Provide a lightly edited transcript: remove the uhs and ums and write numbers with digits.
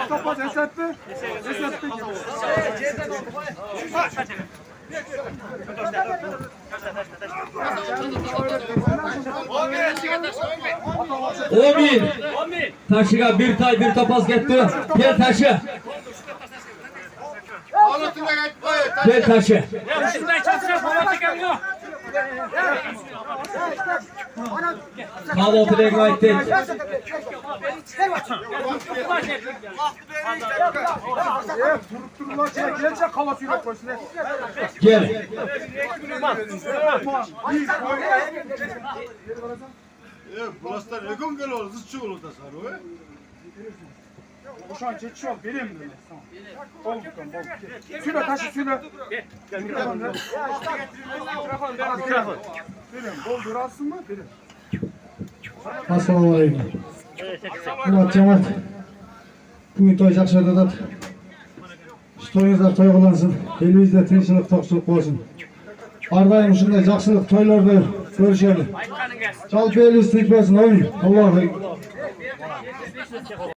Topaz hesaplı. Taşıga bir tay bir topaz gitti. Bir taşı. Bir taşı. Kalo direkt ayttık. Gel. Burası ne gün geliyor? Zıççı olur da sarı. Uşan geçiyor, vereyim mi? Bol. Şöyle taşı şöyle. Mikrofon ver. Mikrofon. Vereyim, bol durasın mı? Vereyim. Assalomu alaykum. Hurmatli jamoat. Bugun to'y yaxshi o'tadi. To'yingizlar to'y qilinsin. Elimizda tinchlik, to'qchilik bo'lsin. Har doim shunday yaxshilik to'ylarda ko'rishaylik. Jalp elingiz tinch bo'lsin. Amin. Allohu akbar.